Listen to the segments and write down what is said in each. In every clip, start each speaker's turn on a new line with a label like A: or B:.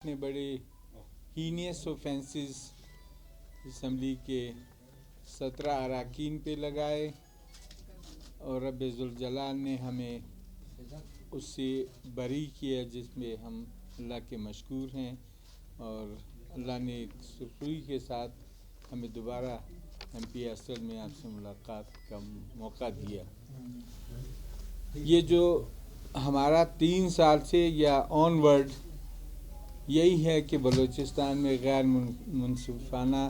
A: نے بڑے heinous offences assembly کے 17 اراکین پہ لگائے اور رب ذوالجلال نے ہمیں اس سے بری کیا، جس میں ہم اللہ کے مشکور ہیں، اور اللہ نے ایک سرخروئی کے ساتھ ہمیں دوبارہ ایم پی اسٹل میں آپ سے ملاقات کا موقع دیا۔ یہ جو ہمارا 3 سال سے یا آن ورڈ یہی ہے کہ بلوچستان میں غیر منصفانہ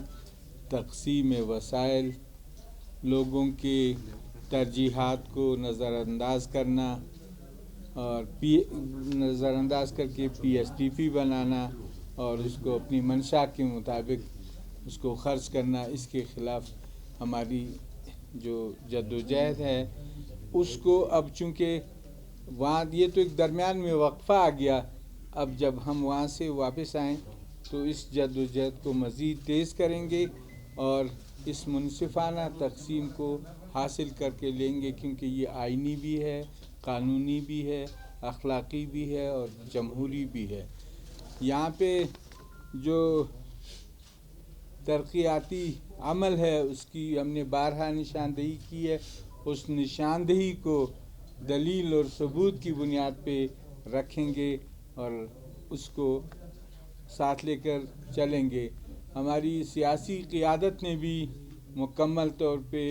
A: تقسیم وسائل، لوگوں کی ترجیحات کو نظر انداز کرنا اور نظر انداز کر کے پی ایس ٹی پی بنانا اور اس کو اپنی منشا کے مطابق اس کو خرچ کرنا، اس کے خلاف ہماری جو جدوجہد ہے اس کو اب چونکہ وہاں یہ تو ایک درمیان میں وقفہ آ گیا، اب جب ہم وہاں سے واپس آئیں تو اس جدوجہد کو مزید تیز کریں گے اور اس منصفانہ تقسیم کو حاصل کر کے لیں گے، کیونکہ یہ آئینی بھی ہے، قانونی بھی ہے، اخلاقی بھی ہے اور جمہوری بھی ہے۔ یہاں پہ جو ترقیاتی عمل ہے اس کی ہم نے بارہا نشاندہی کی ہے، اس نشاندہی کو دلیل اور ثبوت کی بنیاد پہ رکھیں گے اور اس کو ساتھ لے کر چلیں گے۔ ہماری سیاسی قیادت نے بھی مکمل طور پہ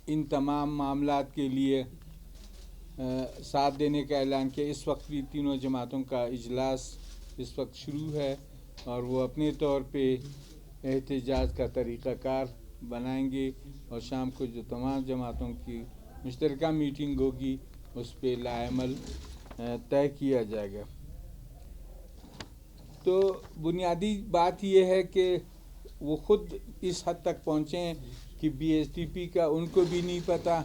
A: ان تمام معاملات کے لیے ساتھ دینے کا اعلان کیا۔ اس وقت بھی تینوں جماعتوں کا اجلاس اس وقت شروع ہے اور وہ اپنے طور پہ احتجاج کا طریقہ کار بنائیں گے اور شام کو جو تمام جماعتوں کی مشترکہ میٹنگ ہوگی اس پہ لاعمل طے کیا جائے گا۔ تو بنیادی بات یہ ہے کہ وہ خود اس حد تک پہنچے ہیں کہ بی ایس ٹی پی کا ان کو بھی نہیں پتہ،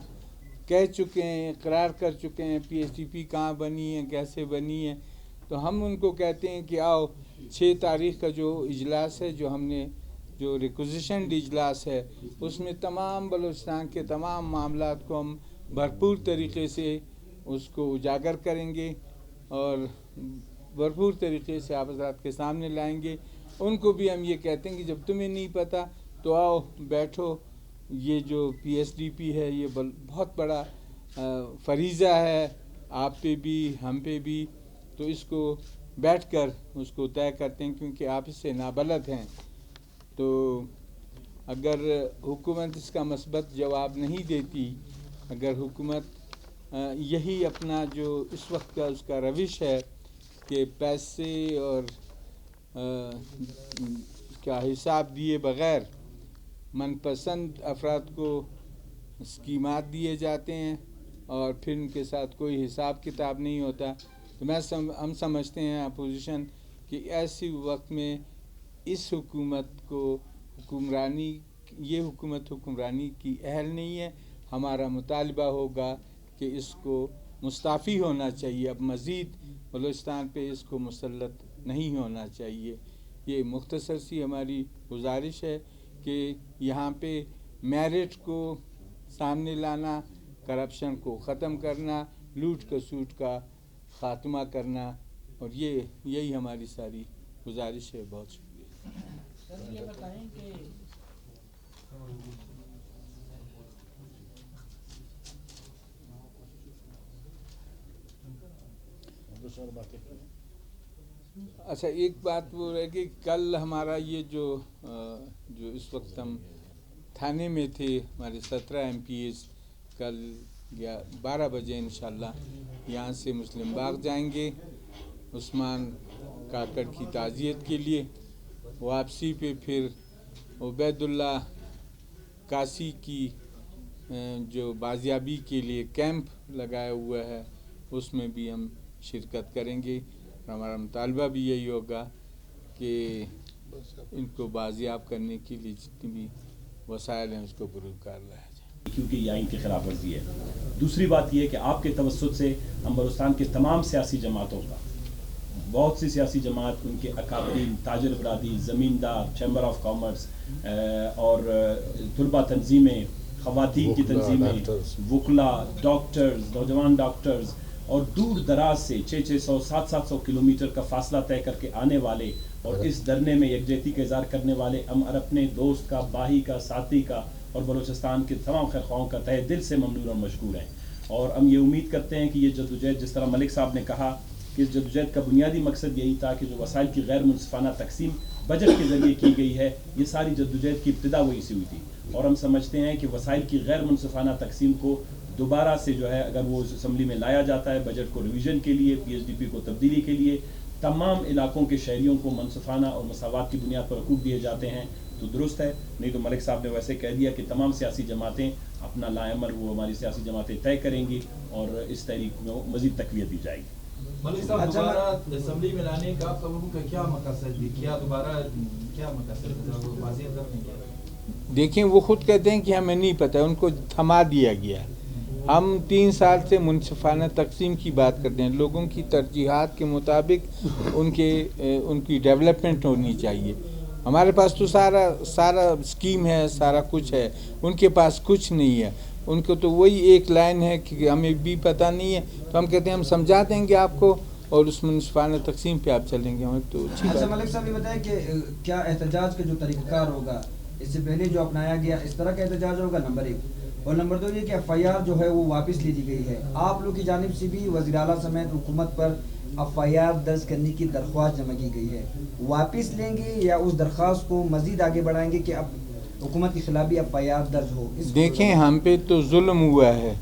A: کہہ چکے ہیں، اقرار کر چکے ہیں پی ایس ٹی پی کہاں بنی ہے، کیسے بنی ہے۔ تو ہم ان کو کہتے ہیں کہ آؤ 6 تاریخ کا جو اجلاس ہے، جو ہم نے جو ریکوزیشن اجلاس ہے، اس میں تمام بلوچستان کے تمام معاملات کو ہم بھرپور طریقے سے اس کو اجاگر کریں گے اور بھرپور طریقے سے آپ حضرات کے سامنے لائیں گے۔ ان کو بھی ہم یہ کہتے ہیں کہ جب تمہیں نہیں پتہ تو آؤ بیٹھو، یہ جو پی ایس ڈی پی ہے یہ بہت بڑا فریضہ ہے آپ پہ بھی ہم پہ بھی، تو اس کو بیٹھ کر اس کو طے کرتے ہیں، کیونکہ آپ اس سے نابلد ہیں۔ تو اگر حکومت اس کا مثبت جواب نہیں دیتی، اگر حکومت یہی اپنا جو اس وقت کا اس کا روش ہے کہ پیسے اور کا حساب دیے بغیر من پسند افراد کو اسکیمات دیے جاتے ہیں اور پھر ان کے ساتھ کوئی حساب کتاب نہیں ہوتا، تو ہم سمجھتے ہیں اپوزیشن کہ ایسی وقت میں اس حکومت کو یہ حکومت حکمرانی کی اہل نہیں ہے۔ ہمارا مطالبہ ہوگا کہ اس کو مستعفی ہونا چاہیے، اب مزید بلوچستان پہ اس کو مسلط نہیں ہونا چاہیے۔ یہ مختصر سی ہماری گزارش ہے کہ یہاں پہ میرٹ کو سامنے لانا، کرپشن کو ختم کرنا، لوٹ کسوٹ کا خاتمہ کرنا، اور یہی ہماری ساری گزارش ہے۔ بہت شکریہ۔
B: سر یہ بتائیں کہ
A: اچھا، ایک بات وہ ہے کہ کل ہمارا یہ جو اس وقت ہم تھانے میں تھے، ہمارے 17 ایم پی ایز کل 12 بجے انشاءاللہ یہاں سے مسلم باغ جائیں گے عثمان کاکڑ کی تعزیت کے لیے۔ واپسی پہ پھر عبید اللہ کاسی کی جو بازیابی کے لیے کیمپ لگایا ہوا ہے اس میں بھی ہم شرکت کریں گے۔ ہمارا مطالبہ بھی یہی ہوگا کہ ان کو بازیاب کرنے کے لیے جتنی بھی وسائل ہیں اس کو پروکار لایا جائے،
C: کیونکہ یہ آئین کی خلاف ورزی ہے۔ دوسری بات یہ ہے کہ آپ کے توسط سے ہم بلوچستان کے تمام سیاسی جماعتوں کا، بہت سی سیاسی جماعت، ان کے اکابرین، تاجر برادری، زمیندار، چیمبر آف کامرس اور طلبہ تنظیمیں، خواتین کی تنظیمیں، وکلا، ڈاکٹرز، نوجوان ڈاکٹرز اور دور دراز سے 600 700 کلومیٹر کا فاصلہ طے کر کے آنے والے اور اس دھرنے میں یکجہتی کا اظہار کرنے والے ہم اپنے دوست کا، بھائی کا، ساتھی کا اور بلوچستان کے تمام خیر خواہوں کا تہہ دل سے ممنون اور مشکور ہیں. اور ہم یہ امید کرتے ہیں کہ یہ جدوجہد، جس طرح ملک صاحب نے کہا کہ اس جدوجہد کا بنیادی مقصد یہی تھا کہ جو وسائل کی غیر منصفانہ تقسیم بجٹ کے ذریعے کی گئی ہے، یہ ساری جدوجہد کی ابتدا وہی سے ہوئی تھی. اور ہم سمجھتے ہیں کہ وسائل کی غیر منصفانہ تقسیم کو دوبارہ سے جو ہے اگر وہ اسمبلی میں لایا جاتا ہے بجٹ کو ریویژن کے لیے، پی ایچ ڈی پی کو تبدیلی کے لیے، تمام علاقوں کے شہریوں کو منصفانہ اور مساوات کی بنیاد پر حقوق دیے جاتے ہیں تو درست ہے. نہیں تو ملک صاحب نے ویسے کہہ دیا کہ تمام سیاسی جماعتیں اپنا لائحہ وہ ہماری سیاسی جماعتیں طے کریں گی اور اس تحریک کو مزید تقویت دی جائے گی.
D: ملک صاحب دوبارہ اسمبلی میں لانے کا آپ لوگوں کا کیا مقصد ہے؟ کیا دوبارہ کیا مقصد ہے؟ واضح کرنے کیا؟
A: دیکھیں وہ خود کہتے ہیں کہ ہمیں نہیں پتہ، ان کو تھما دیا گیا. ہم 3 سال سے منصفانہ تقسیم کی بات کرتے ہیں. لوگوں کی ترجیحات کے مطابق ان کی ڈیولپمنٹ ہونی چاہیے. ہمارے پاس تو سارا اسکیم ہے، سارا کچھ ہے، ان کے پاس کچھ نہیں ہے. ان کو تو وہی ایک لائن ہے کہ ہمیں بھی پتہ نہیں ہے، تو ہم کہتے ہیں ہم سمجھا دیں گے آپ کو اور اس منصفانہ تقسیم پہ آپ چلیں گے. تو
E: اچھا ملک صاحب یہ بتائیں کہ کیا احتجاج کا جو طریقہ کار ہوگا اس سے پہلے جو اپنایا گیا اس طرح کا احتجاج ہوگا؟ نمبر 1. اور نمبر 2 یہ کہ ایف آئی آر جو ہے وہ واپس لے لی گئی ہے. آپ لوگ کی جانب سے بھی وزیر اعلیٰ سمیت حکومت پر ایف آئی آر درج کرنے کی درخواست جمع کی گئی ہے. واپس لیں گے یا اس درخواست کو مزید آگے بڑھائیں گے کہ اب حکومت کے خلاف بھی ایف آئی آر درج ہو؟
A: دیکھیں ہم پہ تو ظلم ہوا ہے،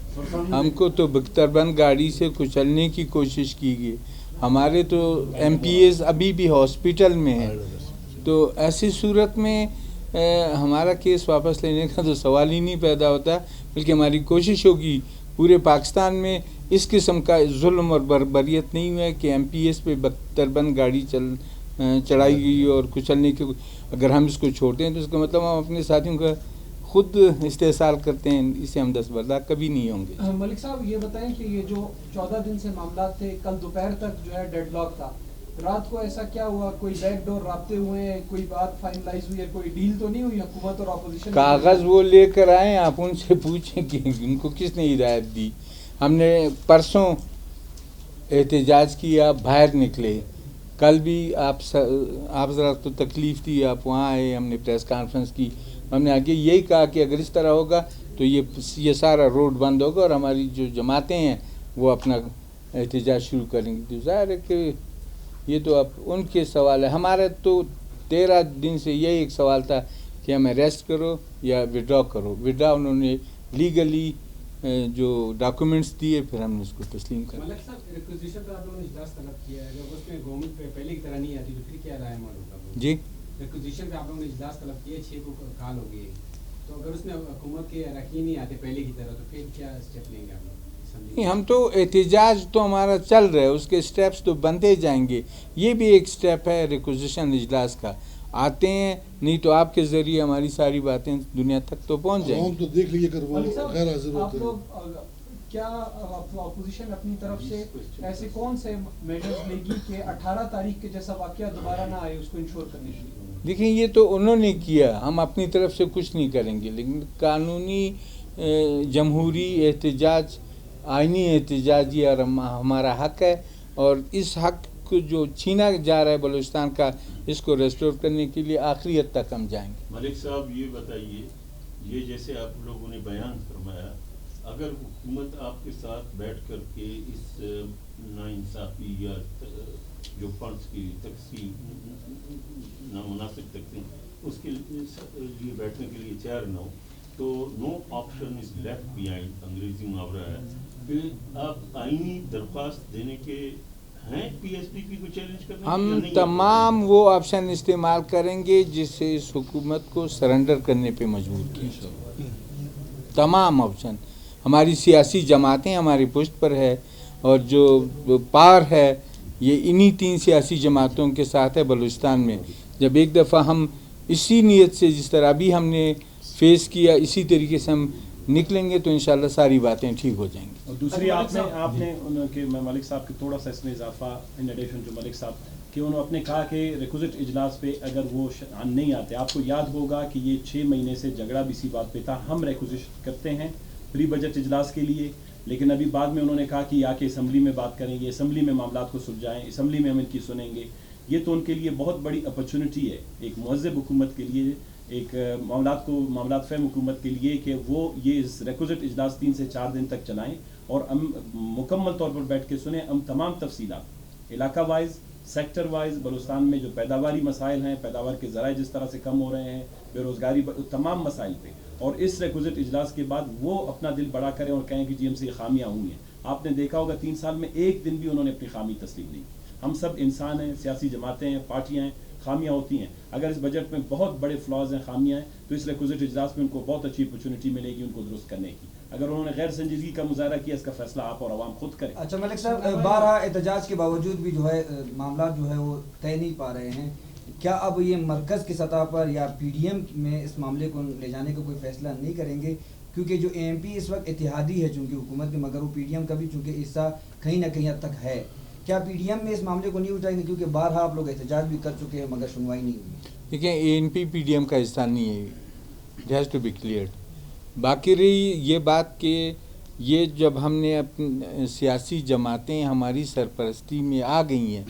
A: ہم کو تو بختربند گاڑی سے کچلنے کی کوشش کی گئی. ہمارے تو ایم پی ایز ابھی بھی ہاسپٹل میں ہیں. تو ایسی صورت میں ہمارا کیس واپس لینے کا تو سوال ہی نہیں پیدا ہوتا، بلکہ ہماری کوشش ہوگی پورے پاکستان میں اس قسم کا ظلم اور بربریت نہیں ہوا ہے کہ ایم پی ایس پہ بختربند گاڑی چڑھائی گئی اور کچلنے کے. اگر ہم اس کو چھوڑتے ہیں تو اس کا مطلب ہم اپنے ساتھیوں کا خود استحصال کرتے ہیں، اسے ہم دستبردار کبھی نہیں ہوں گے.
B: ملک صاحب یہ بتائیں کہ یہ جو 14 دن سے معاملات تھے، کل دوپہر تک جو ہے ڈیڈ لاک تھا، رات کو ایسا کیا ہوا؟ کوئی بیک ڈور رابطے ہوئے ہیں؟ کوئی بات فائنلائز ہوئی ہے؟ کوئی ڈیل تو نہیں ہوئی حکومت اور اپوزیشن؟
A: کاغذ وہ لے کر آئیں، آپ ان سے پوچھیں کہ ان کو کس نے ہدایت دی. ہم نے پرسوں احتجاج کیا، باہر نکلے. کل بھی آپ ذرا تو تکلیف تھی، آپ وہاں آئے، ہم نے پریس کانفرنس کی. ہم نے آگے یہی کہا کہ اگر اس طرح ہوگا تو یہ سارا روڈ بند ہوگا اور ہماری جو جماعتیں ہیں وہ اپنا احتجاج شروع کریں گی. تو ظاہر ہے کہ یہ تو اب ان کے سوال ہے. ہمارا تو 13 دن سے یہی ایک سوال تھا کہ ہمیں ریسٹ کرو یا وڈرا کرو. وڈرا انہوں نے لیگلی جو ڈاکومنٹس دیے، پھر ہم نے اس کو تسلیم کر دیا.
F: ملک صاحب ریکوزیشن پہ آپ لوگوں نے اجلاس طلب کیا ہے، جب اس میں گورنمنٹ پہ پہلے کی طرح نہیں آتی تو پھر کیا رائے عمل ہوگا؟
A: جی
F: ریکوزیشن پہ آپ لوگوں نے اجلاس طلب کیا ہے، 6 کو کال ہو گئی، تو اگر اس میں حکومت کے اراکین نہیں آتے پہلے کی طرح تو پھر کیا اسٹیپ لیں گے آپ لوگ؟
A: ہم تو احتجاج تو ہمارا چل رہا ہے، اس کے سٹیپس تو بنتے جائیں گے. یہ بھی ایک سٹیپ ہے ریکوزیشن اجلاس کا. آتے ہیں نہیں تو آپ کے ذریعے ہماری ساری باتیں دنیا تک تو پہنچ جائیں گی.
G: تو دیکھ لیجیے کہ وہ غیر حاضر
B: آپ
G: ہوتے
B: لوگ
G: ہیں.
B: کیا اپوزیشن اپنی طرف سے ایسے کون سے میجرز لے گی کہ 18 تاریخ کے جیسا واقعہ دوبارہ نہ آئے، اس کو انشور کرنے کے لیے؟
A: دیکھیں یہ تو انہوں نے کیا، ہم اپنی طرف سے کچھ نہیں کریں گے. لیکن قانونی جمہوری احتجاج، آئینی احتجاج یہ ہمارا حق ہے، اور اس حق کو جو چھینا جا رہا ہے بلوچستان کا، اس کو ریسٹور کرنے کے لیے آخری حد تک ہم جائیں گے.
H: ملک صاحب یہ بتائیے، یہ جیسے آپ لوگوں نے بیان فرمایا، اگر حکومت آپ کے ساتھ بیٹھ کر کے اس ناانصافی یا جو فنڈس کی تقسیم، نامناسب تقسیم، اس کے لیے بیٹھنے کے لیے تیار نہ ہو تو no option is left behind, انگریزی محاورہ ہے، کہ آپ آئینی درخواست دینے کے ہیں پی ایس پی پی کو چیلنج کرنے.
A: ہم تمام وہ آپشن استعمال کریں گے جس سے اس حکومت کو سرنڈر کرنے پہ مجبور کیا جائے. تمام آپشن. ہماری سیاسی جماعتیں ہماری پشت پر ہے، اور جو پار ہے یہ انہی 3 سیاسی جماعتوں کے ساتھ ہے بلوچستان میں. جب ایک دفعہ ہم اسی نیت سے، جس طرح ابھی ہم نے فیس کیا، اسی طریقے سے ہم نکلیں گے تو انشاءاللہ ساری باتیں ٹھیک ہو جائیں گی.
C: اور دوسری آپ نے ان کے ملک صاحب کے تھوڑا سا اس میں اضافہ ان ایڈیشن جو ملک صاحب کہ انہوں نے کہا کہ ریکوزٹ اجلاس پہ اگر وہ نہیں آتے، آپ کو یاد ہوگا کہ یہ 6 مہینے سے جھگڑا بھی اسی بات پہ تھا. ہم ریکوزیشن کرتے ہیں پری بجٹ اجلاس کے لیے لیکن ابھی بعد میں انہوں نے کہا کہ آ کے اسمبلی میں بات کریں گے, اسمبلی میں معاملات کو سلجھائیں, اسمبلی میں ہم ان کی سنیں گے. یہ تو ان کے لیے بہت بڑی اپرچونٹی ہے ایک مہذب حکومت کے لیے, ایک معاملات فہم حکومت کے لیے, کہ وہ یہ ریکوزٹ اجلاس 3 سے 4 دن تک چلائیں اور ہم مکمل طور پر بیٹھ کے سنیں. ہم تمام تفصیلات علاقہ وائز, سیکٹر وائز, بلوچستان میں جو پیداواری مسائل ہیں, پیداوار کے ذرائع جس طرح سے کم ہو رہے ہیں, بے روزگاری, تمام مسائل پہ, اور اس ریکوزٹ اجلاس کے بعد وہ اپنا دل بڑا کریں اور کہیں کہ جی ہم سے خامیاں ہوئی ہیں. آپ نے دیکھا ہوگا 3 سال میں ایک دن بھی انہوں نے اپنی خامی تسلیم نہیں. ہم سب انسان ہیں, سیاسی جماعتیں ہیں, پارٹیاں ہیں, خامیاں ہوتی ہیں. اگر اس بجٹ میں بہت بڑے فلاز ہیں, خامیاں ہیں, تو اس ریکوزٹ اجلاس میں ان کو بہت اچھی اپرچونٹی ملے گی ان کو درست کرنے کی. اگر انہوں نے غیر سنجیدگی کا مظاہرہ کیا, اس کا فیصلہ آپ اور عوام خود کریں.
E: اچھا ملک صاحب, 12 احتجاج کے باوجود بھی جو ہے معاملات جو ہے وہ طے نہیں پا رہے ہیں. کیا اب یہ مرکز کی سطح پر یا پی ڈی ایم میں اس معاملے کو لے جانے کا کوئی فیصلہ نہیں کریں گے؟ کیونکہ جو اے ایم پی اس وقت اتحادی ہے چونکہ حکومت کے, مگر وہ پی ڈی ایم کا بھی چونکہ حصہ کہیں نہ کہیں حد تک ہے. کیا پی ڈی ایم میں اس معاملے کو نہیں اٹھائیں گے؟ کیونکہ بارہا آپ لوگ احتجاج بھی کر چکے ہیں مگر سنوائی نہیں ہوئی.
A: دیکھیں, A N P P D M کا حصہ نہیں ہے, it has to be cleared. باقی رہی یہ بات کہ یہ جب ہم نے اپنی سیاسی جماعتیں ہماری سرپرستی میں آ گئی ہیں,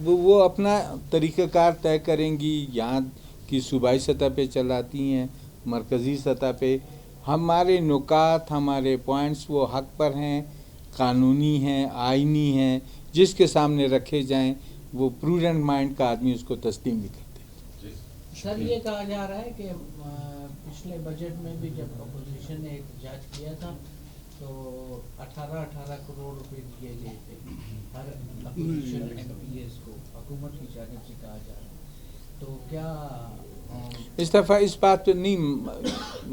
A: وہ اپنا طریقہ کار طے کریں گی. یہاں کی صوبائی سطح پہ چلاتی ہیں, مرکزی سطح پہ. ہمارے نکات, ہمارے پوائنٹس وہ حق پر ہیں, قانونی ہیں, آئینی ہیں, جس کے سامنے رکھے جائیں وہ پروڈنٹ مائنڈ کا آدمی اس کو تسلیم بھی کرتے ہیں.
I: سر یہ کہا جا رہا ہے کہ پچھلے بجٹ میں بھی جب اپوزیشن نے احتجاج کیا تھا تو 18 کروڑ روپے دیے گئے تھے ہر اپوزیشن ایم پی ایس کو, حکومت کی جانب سے کہا جا رہا ہے. تو کیا
A: اس دفعہ اس بات پہ نہیں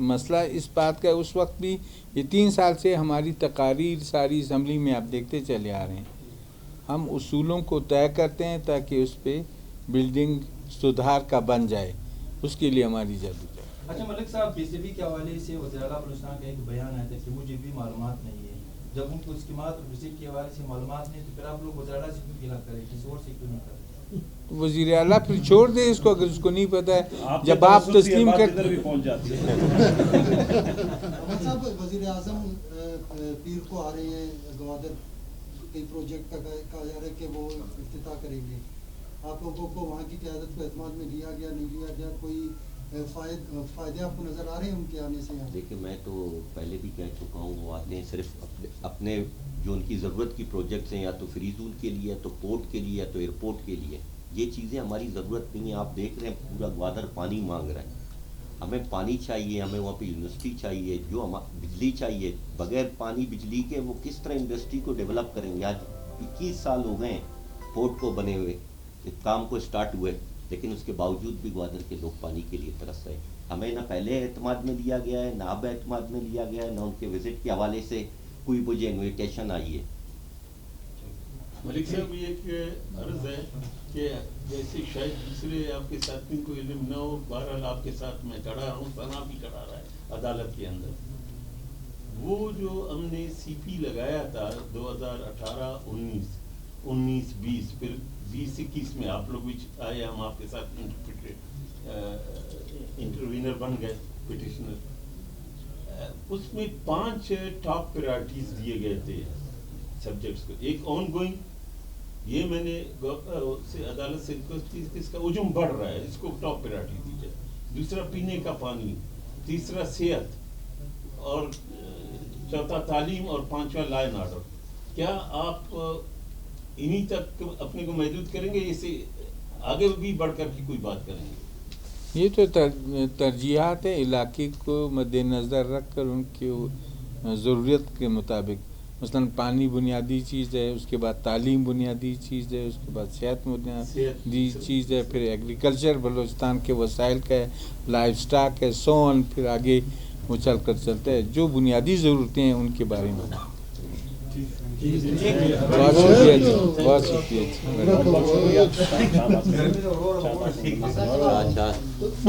A: مسئلہ, اس بات کا اس وقت بھی یہ 3 سال سے ہماری تقاریر ساری اسمبلی میں آپ دیکھتے چلے آ رہے ہیں. ہم اصولوں کو طے کرتے ہیں تاکہ اس پہ بلڈنگ سدھار کا بن جائے, اس کے لیے ہماری جدوجہد.
D: اچھا ملک صاحب, پی سی بی کے حوالے سے وزیر اعلیٰ بلوچستان کا ایک بیان آیا تھا کہ مجھے بھی معلومات نہیں ہے. جب ان کو اسکیمات اور وزٹ کے حوالے سے معلومات نہیں تو پھر آپ لوگ وزیر اعلیٰ سے کیوں خلاف کریں, کسی اور سے کیوں نہیں کریں؟
A: وزیر اعلیٰ پھر چھوڑ دے اس کو اگر اس کو نہیں پتہ ہے. جب آپ تسلیم کرتے
C: بھی پہنچ جاتی ہے.
G: صاحب, وزیر اعظم پیر کو آ رہے ہیں گوادر, کئی پروجیکٹ کا کہا جا رہا ہے کہ وہ افتتاح کریں گے. آپ لوگوں کو وہاں کی قیادت کو اعتماد میں لیا گیا, نہیں لیا گیا, کوئی فائدے آپ کو نظر آ رہے ہیں ان کے آنے سے؟
J: دیکھیں, میں تو پہلے بھی کہہ چکا ہوں, وہ آتے ہیں صرف اپنے جو ان کی ضرورت کی پروجیکٹس ہیں, یا تو فری زون کے لیے, یا تو پورٹ کے لیے, یا تو ایئرپورٹ کے لیے. یہ چیزیں ہماری ضرورت نہیں ہے. آپ دیکھ رہے ہیں پورا گوادر پانی مانگ رہا ہے. ہمیں پانی چاہیے, ہمیں وہاں پہ یونیورسٹی چاہیے, جو بجلی چاہیے. بغیر پانی بجلی کے وہ کس طرح انڈسٹری کو ڈیولپ کریں گے؟ آج 21 سال ہو گئے پورٹ کو بنے ہوئے, کام کو اسٹارٹ ہوئے, لیکن اس کے باوجود بھی گوادر کے لوگ پانی کے لیے ترس رہے ہیں. ہمیں نہ پہلے اعتماد میں لیا گیا ہے, نہ اب اعتماد میں لیا گیا ہے, نہ ان کے وزٹ کے حوالے سے کوئی مجھے انویٹیشن آئی ہے.
H: ملک صاحب, یہ ایک عرض ہے کہ جیسے شاید دوسرے آپ کے ساتھی کو علم نہ ہو, بہرحال آپ کے ساتھ میں کھڑا ہوں, ثنا بھی کھڑا رہا ہے عدالت کے اندر. وہ جو ہم نے سی پی لگایا تھا 2018-19, 19-20, پھر 20-21 میں آپ لوگ بھی آئے, ہم آپ کے ساتھ انٹروینر بن گئے, پٹیشنر. اس میں 5 ٹاپ پرائرٹیز دیے گئے تھے سبجیکٹس کو. ایک آن گوئنگ, یہ میں نے عدالت سے ریکویسٹ کی کہ اس کا حجم بڑھ رہا ہے, اس کو ٹاپ پرائرٹی دی جائے. دوسرا پینے کا پانی, تیسرا صحت, اور چوتھا تعلیم, اور 5واں لا اینڈ آرڈر. کیا آپ انہی تک اپنے کو محدود کریں گے, اسے آگے بھی بڑھ کر کی کوئی بات کریں گے؟
A: یہ تو ترجیحات ہیں علاقے کو مد نظر رکھ کر ان کی ضرورت کے مطابق. مثلاً پانی بنیادی چیز ہے, اس کے بعد تعلیم بنیادی چیز ہے, اس کے بعد صحت بنیادی چیز ہے, پھر ایگریکلچر بلوچستان کے وسائل کا ہے, لائف سٹاک ہے, سون, پھر آگے وہ چل کر چلتا ہے. جو بنیادی ضرورتیں ہیں ان کے بارے میں. بہت شکریہ جی, بہت شکریہ جی.